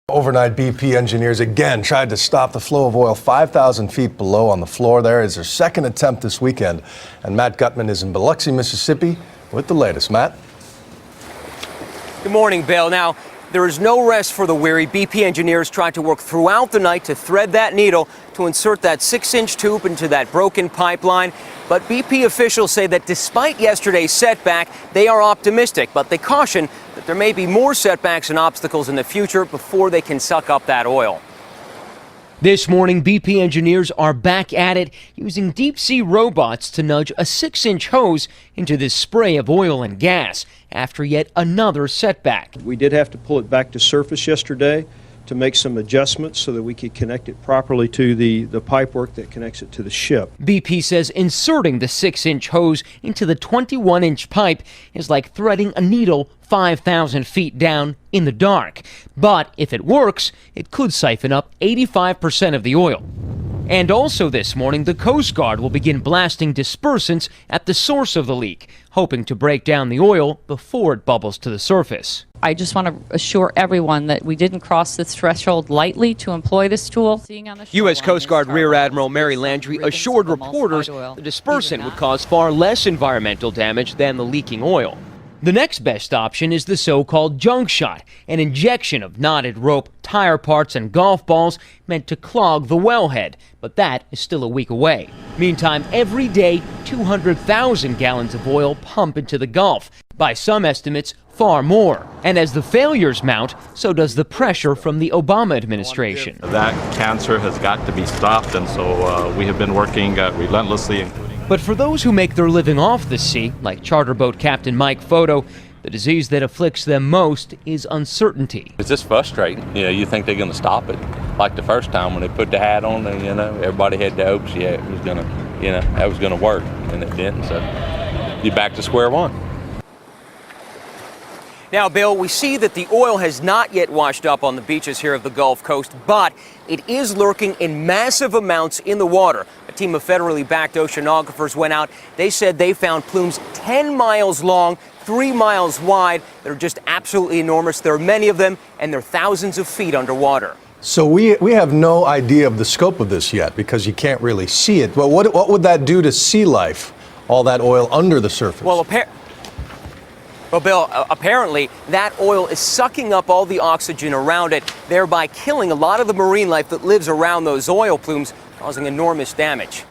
Overnight, BP engineers again tried to stop the flow of oil 5,000 feet below on the floor. There is their second attempt this weekend. And Matt Gutman is in Biloxi, Mississippi with the latest. Matt? Good morning, Bill. Now, there is no rest for the weary. BP engineers tried to work throughout the night to thread that needle to insert that 6-inch tube into that broken pipeline. But BP officials say that despite yesterday's setback, they are optimistic, but they caution that there may be more setbacks and obstacles in the future before they can suck up that oil. This morning, BP engineers are back at it, using deep-sea robots to nudge a 6-inch hose into this spray of oil and gas after yet another setback. We did have to pull it back to surface yesterday to make some adjustments so that we could connect it properly to the pipework that connects it to the ship. BP says inserting the 6-inch hose into the 21-inch pipe is like threading a needle 5,000 feet down in the dark. But if it works, it could siphon up 85% of the oil. And also this morning, the Coast Guard will begin blasting dispersants at the source of the leak, hoping to break down the oil before it bubbles to the surface. I just want to assure everyone that we didn't cross this threshold lightly to employ this tool. U.S. Coast Guard Rear Admiral Mary Landry assured reporters the dispersant would cause far less environmental damage than the leaking oil. The next best option is the so-called junk shot, an injection of knotted rope, tire parts, and golf balls meant to clog the wellhead, but that is still a week away. Meantime, every day, 200,000 gallons of oil pump into the Gulf. By some estimates, far more. And as the failures mount, so does the pressure from the Obama administration. That cancer has got to be stopped, and so we have been working relentlessly. But for those who make their living off the sea, like charter boat captain Mike Photo, the disease that afflicts them most is uncertainty. It's just frustrating. You think they're going to stop it. Like the first time when they put the hat on, everybody had the hopes, it was going to, that was going to work, and it didn't. So you're back to square one. Now, Bill, we see that the oil has not yet washed up on the beaches here of the Gulf Coast, but it is lurking in massive amounts in the water. A team of federally backed oceanographers went out. They said they found plumes 10 miles long, 3 miles wide. They're just absolutely enormous. There are many of them, and they're thousands of feet underwater. So we have no idea of the scope of this yet because you can't really see it. But what would that do to sea life, all that oil under the surface? Well, Bill, apparently that oil is sucking up all the oxygen around it, thereby killing a lot of the marine life that lives around those oil plumes, causing enormous damage.